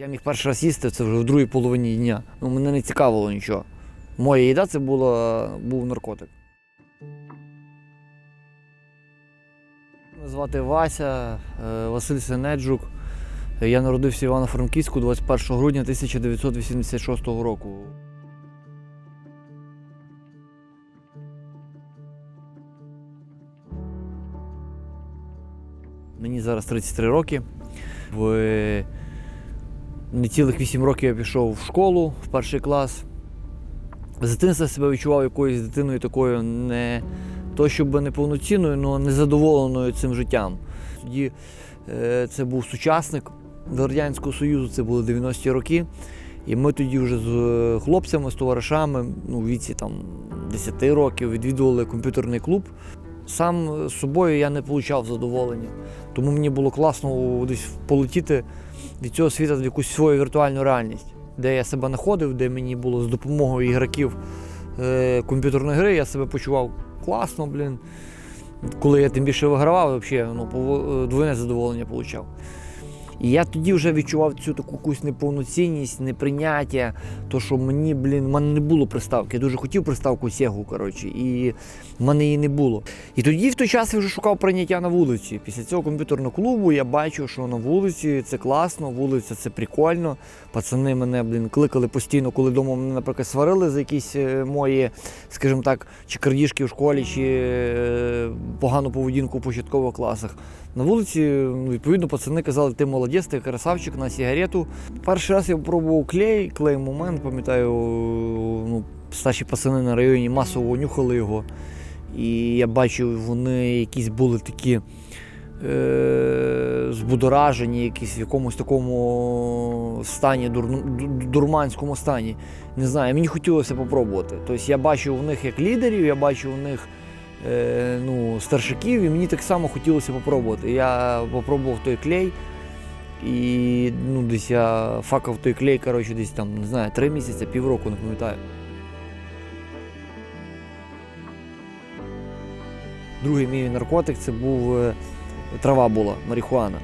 Я міг перший раз їсти, це вже в другій половині дня. Мене не цікавило нічого. Моя їда це був наркотик. Мене звати Вася, Василь Сенеджук. Я народився в Івано-Франківську 21 грудня 1986 року. Мені зараз 33 роки. В нецілих 8 років я пішов в школу, в перший клас. З дитинства себе відчував якоюсь дитиною такою не то, щоб неповноцінною, але незадоволеною цим життям. Тоді це був сучасник до Радянського Союзу, це були 90-ті роки. І ми тоді вже з хлопцями, з товаришами, у віці 10 років відвідували комп'ютерний клуб. Сам з собою я не отримав задоволення. Тому мені було класно десь полетіти від цього світу в якусь свою віртуальну реальність, де я себе знаходив, де мені було з допомогою ігроків комп'ютерної гри, я себе почував класно, Коли я тим більше вигравав, двойне задоволення отримав. І я тоді вже відчував цю таку якусь неповноцінність, неприйняття, то що в мене не було приставки. Я дуже хотів приставку Sega, і в мене її не було. І тоді в той час я вже шукав прийняття на вулиці. Після цього комп'ютерного клубу я бачив, що на вулиці це класно, вулиця це прикольно. Пацани мене, кликали постійно, коли вдома мене, наприклад, сварили за якісь мої, скажімо так, чи крадіжки в школі, чи погану поведінку в початкових класах. На вулиці, відповідно, пацани казали, ти молодець, ти красавчик, на сигарету. Перший раз я спробував клей момент, пам'ятаю, старші пацани на районі масово нюхали його. І я бачив, вони якісь були такі збудоражені, якісь в якомусь такому стані, дурманському стані. Не знаю, мені хотілося попробувати. Тобто я бачив у них як лідерів, я бачив у них старшаків, і мені так само хотілося попробувати. Я попробував той клей, і десь я факав той клей, десь 3 місяці, півроку, не пам'ятаю. Другий мій наркотик це трава була, марихуана.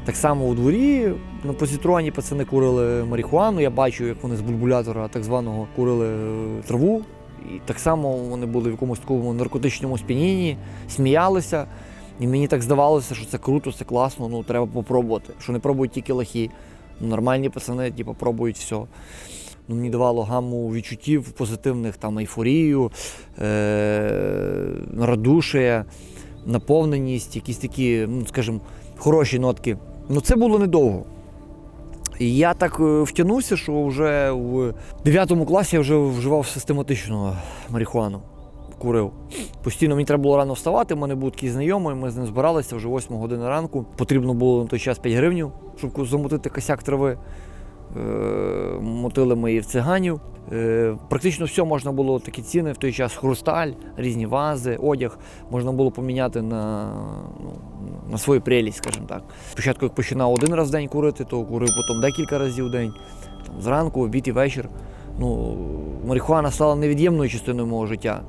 Так само у дворі на позитроні пацани курили марихуану, я бачив, як вони з бульбулятора так званого курили траву. І так само вони були в якомусь такому наркотичному сп'янінні, сміялися. І мені так здавалося, що це круто, це класно, треба попробувати. Що не пробують тільки лохи. Нормальні пацани пробують все. Мені давало гамму відчуттів позитивних, ейфорію, радушие, наповненість, якісь такі, скажімо, хороші нотки. Це було недовго. І я так втягнувся, що вже в 9 класі я вже вживав систематично марихуану, курив. Постійно мені треба було рано вставати, в мене був такий знайомий, ми з ним збиралися вже 8 години ранку. Потрібно було на той час 5 гривень, щоб замутити косяк трави. Мотили ми її в циганів. Практично все можна було, такі ціни в той час, хрусталь, різні вази, одяг можна було поміняти на свою прелість, скажімо так. Спочатку, як починав один раз в день курити, то курив потім декілька разів в день, зранку, обід і вечір. Марихуана стала невід'ємною частиною мого життя.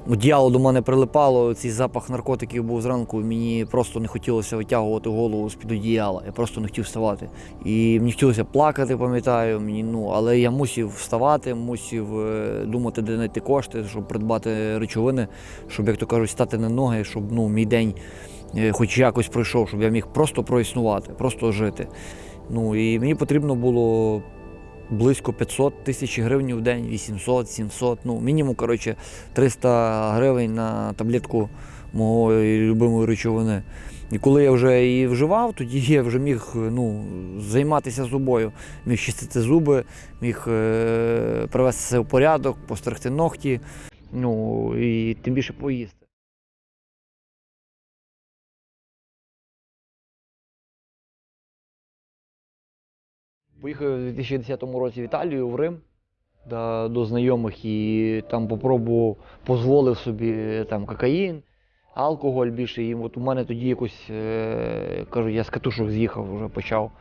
Одіяло до мене прилипало, цей запах наркотиків був зранку, мені просто не хотілося витягувати голову з-під одіяла, я просто не хотів вставати. І мені хотілося плакати, пам'ятаю, але я мусив вставати, мусив думати, де знайти кошти, щоб придбати речовини, щоб, як то кажуть, стати на ноги, щоб мій день хоч якось пройшов, щоб я міг просто проіснувати, просто жити. І мені потрібно було близько 500 тисяч гривень в день, 800, 700, мінімум, 300 гривень на таблетку моєї любимої речовини. І коли я вже її вживав, тоді я вже міг займатися собою, міг чистити зуби, міг привести себе в порядок, постригти ногті, і тим більше поїсти. Поїхав у 2010 році в Італію, в Рим, до знайомих, і там дозволив собі кокаїн, алкоголь більше. І у мене тоді якось, я з катушок з'їхав, вже почав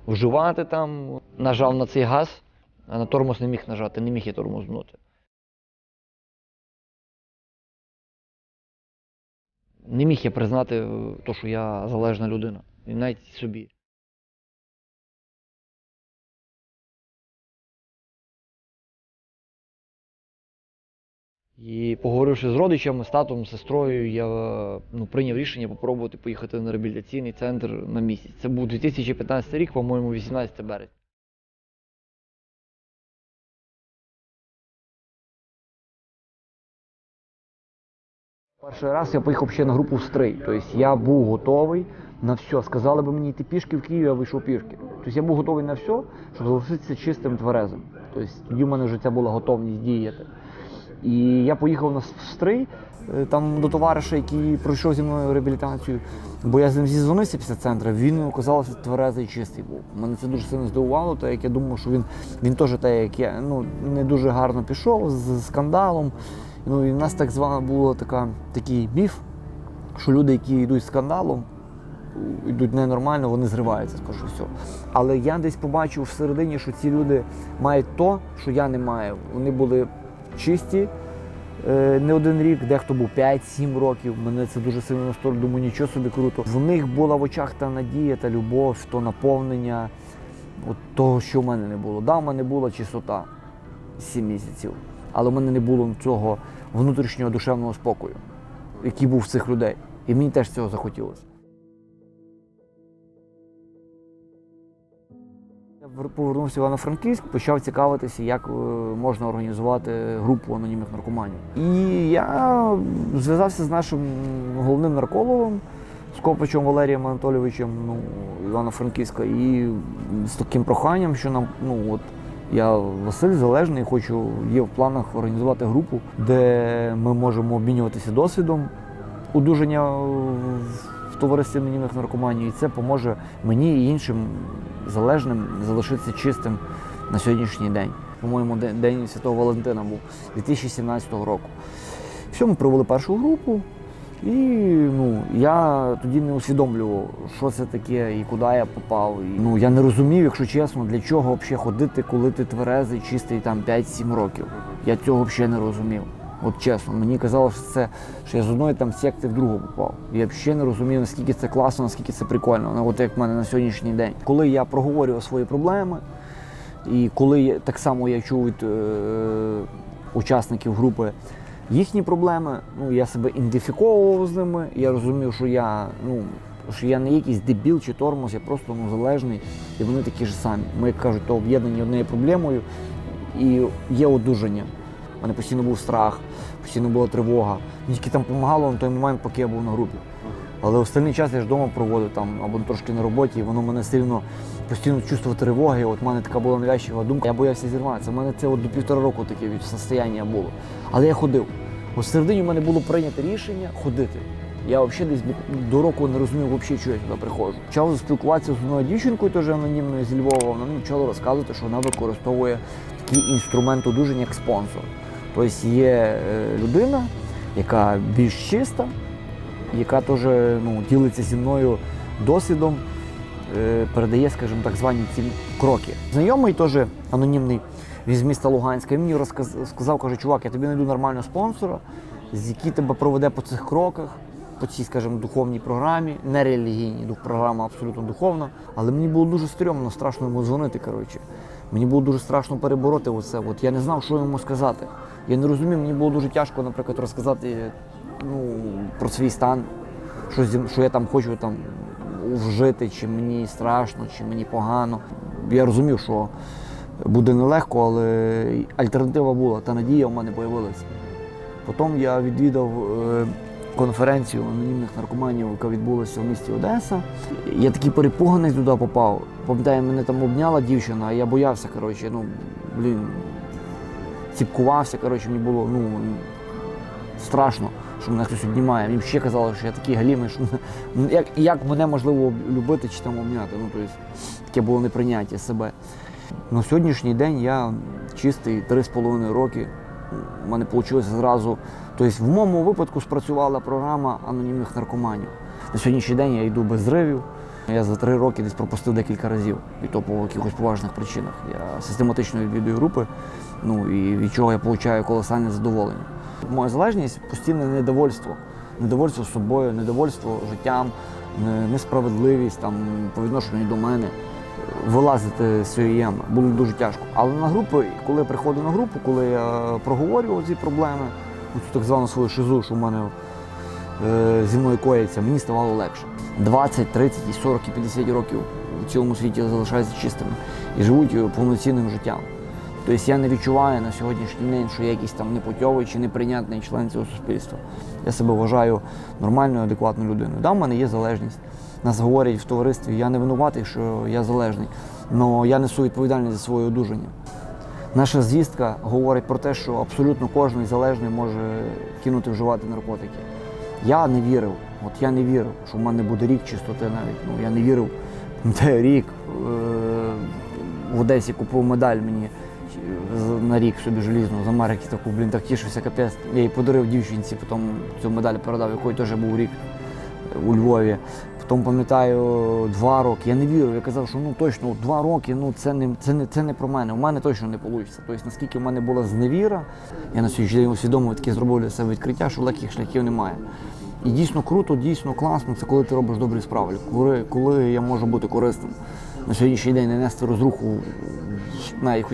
вживати там. Нажав на цей газ, а на тормоз не міг нажати, не міг я тормознути. Не міг я признати те, що я залежна людина, і навіть собі. І поговоривши з родичами, з татом, з сестрою, я прийняв рішення спробувати поїхати на реабілітаційний центр на місяць. Це був 2015 рік, по-моєму, 18 березня. Перший раз я поїхав ще на групу в Стрий. Тобто я був готовий на все. Сказали б мені йти пішки в Київ, я вийшов пішки. Тобто я був готовий на все, щоб залишитися чистим, тверезим. Тобто тоді в мене вже ця була готовність діяти. І я поїхав на Стрий, там до товариша, який пройшов зі мною реабілітацію, бо я з ним зізвонився після центру, він оказався тверезий і чистий був. Мене це дуже сильно здивувало, так як я думав, що він теж так, як я, не дуже гарно пішов з скандалом. І в нас так звана була такий міф, що люди, які йдуть з скандалом, йдуть ненормально, вони зриваються, скажу все. Але я десь побачив всередині, що ці люди мають то, що я не маю. Вони були чисті не один рік, дехто був 5-7 років. Мене це дуже сильно насторожив, думаю, нічого собі круто. В них була в очах та надія, та любов, то наповнення от того, що в мене не було. Да, в мене була чистота 7 місяців, але в мене не було цього внутрішнього душевного спокою, який був в цих людей. І мені теж цього захотілося. Я повернувся в Івано-Франківськ, почав цікавитися, як можна організувати групу анонімних наркоманів. І я зв'язався з нашим головним наркологом, з Копачем Валерієм Анатолійовичем Івано-Франківська, і з таким проханням, що нам, я Василь Залежний, є в планах організувати групу, де ми можемо обмінюватися досвідом одужання в товаристві анонімних наркоманів, і це поможе мені і іншим залежним залишитися чистим на сьогоднішній день. По-моєму, День Святого Валентина був 2017 року. Все, ми провели першу групу, і я тоді не усвідомлював, що це таке і куди я попав. Я не розумів, якщо чесно, для чого взагалі ходити, коли ти тверезий, чистий 5-7 років. Я цього взагалі не розумів. От чесно, мені казалося, що я з одної секти в другу попав. Я взагалі не розумів, наскільки це класно, наскільки це прикольно. От як в мене на сьогоднішній день. Коли я проговорював свої проблеми, і коли так само я чув від учасників групи їхні проблеми, я себе ідентифіковував з ними, я розумів, що я не якийсь дебіл чи тормоз, я просто залежний, і вони такі ж самі. Ми, як кажуть, то об'єднані однією проблемою, і є одужання. У мене постійно був страх, постійно була тривога. Мені тільки там допомагало на той момент, поки я був на групі. Але останній час я ж вдома проводив або трошки на роботі, і воно мене сильно постійно чувство тривоги. От в мене така була навязчива думка. Я боявся зірватися. У мене це до 1,5 року таке состояння було. Але я ходив. Всередині в мене було прийнято рішення ходити. Я взагалі десь до року не розумів, що я сюди приходжу. Почав спілкуватися з одною дівчинкою, теж анонімною зі Львова. Вона мені почала розказувати, що вона використовує такий інструмент одужання, як спонсор. Тобто є людина, яка більш чиста, яка теж ділиться зі мною досвідом, передає, скажімо так, звані ці кроки. Знайомий теж анонімний, він з міста Луганська, він мені сказав, каже, чувак, я тобі знайду нормального спонсора, який тебе проведе по цих кроках, по цій, скажімо, духовній програмі, не релігійній, програма абсолютно духовна, але мені було дуже стрьомно, страшно йому дзвонити, коротше. Мені було дуже страшно перебороти оце. Я не знав, що йому сказати. Я не розумів, мені було дуже тяжко, наприклад, розказати про свій стан, що я там хочу вжити, чи мені страшно, чи мені погано. Я розумів, що буде нелегко, але альтернатива була, та надія в мене з'явилася. Потім я відвідав конференцію анонімних наркоманів, яка відбулася в місті Одеса. Я такий перепуганий туди попав. Пам'ятаю, мене там обняла дівчина, а я боявся, ціпкувався, мені було страшно, що мене хтось обнімає. Мені ще казали, що я такий галімий, що як мене можливо любити чи обняти. Таке було неприйняття себе. На сьогоднішній день я чистий 3,5 роки. У мене вийшло зразу. Тобто в моєму випадку спрацювала програма анонімних наркоманів. На сьогоднішній день я йду без зривів. Я за 3 роки десь пропустив декілька разів, і то по якихось поважних причинах. Я систематично відвідую групи, і від чого я отримую колосальне задоволення. Моя залежність – постійне недовольство. Недовольство собою, недовольство життям, несправедливість по відношенню до мене. Вилазити з цієї ями було дуже тяжко. Але на групи, коли я приходив на групу, коли я проговорював ці проблеми, цю так звану свою шизу, що в мене зі мною коїться, мені ставало легше. 20, 30, 40 і 50 років в цілому світі залишаються чистими і живуть повноцінним життям. Тобто я не відчуваю на сьогоднішній день, що я якийсь там непутьовий чи неприйнятний член цього суспільства. Я себе вважаю нормальною, адекватною людиною. Да, в мене є залежність. Нас говорять в товаристві, я не винуватий, що я залежний, але я несу відповідальність за своє одужання. Наша звістка говорить про те, що абсолютно кожен залежний може кинути вживати наркотики. Я не вірив, я не вірив, що в мене буде рік чистоти навіть. Я не вірив, де рік в Одесі купив медаль мені на рік собі желізну з Америки, таку, так тішився, капець. Я їй подарив дівчинці, потім цю медаль передав, якої теж був рік у Львові. Потім, пам'ятаю, 2 роки. Я не вірив, я казав, що точно 2 роки, це не про мене, у мене точно не вийде. Тобто, наскільки в мене була зневіра, я на сьогоднішній день усвідомив, таке зробив для себе відкриття, що легких шляхів немає. І дійсно круто, дійсно класно, це коли ти робиш добрі справи, коли я можу бути корисним. На сьогоднішній день не нести розруху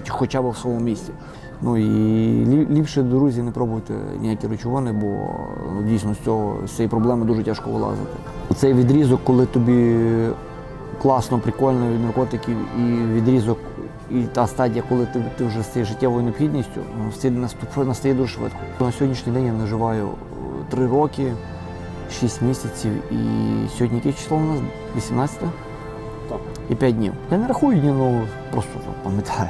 хоча б в своєму місці. І ліпше, друзі, не пробуйте ніякі речовини, бо дійсно з цієї проблеми дуже тяжко вилазити. Цей відрізок, коли тобі класно, прикольно від наркотиків, і відрізок, і та стадія, коли ти вже з цією життєвою необхідністю, настає дуже швидко. На сьогоднішній день я наживаю 3 роки, 6 місяців, і сьогодні яке число у нас? 18? Так. І 5 днів. Я не рахую дні, просто пам'ятаю.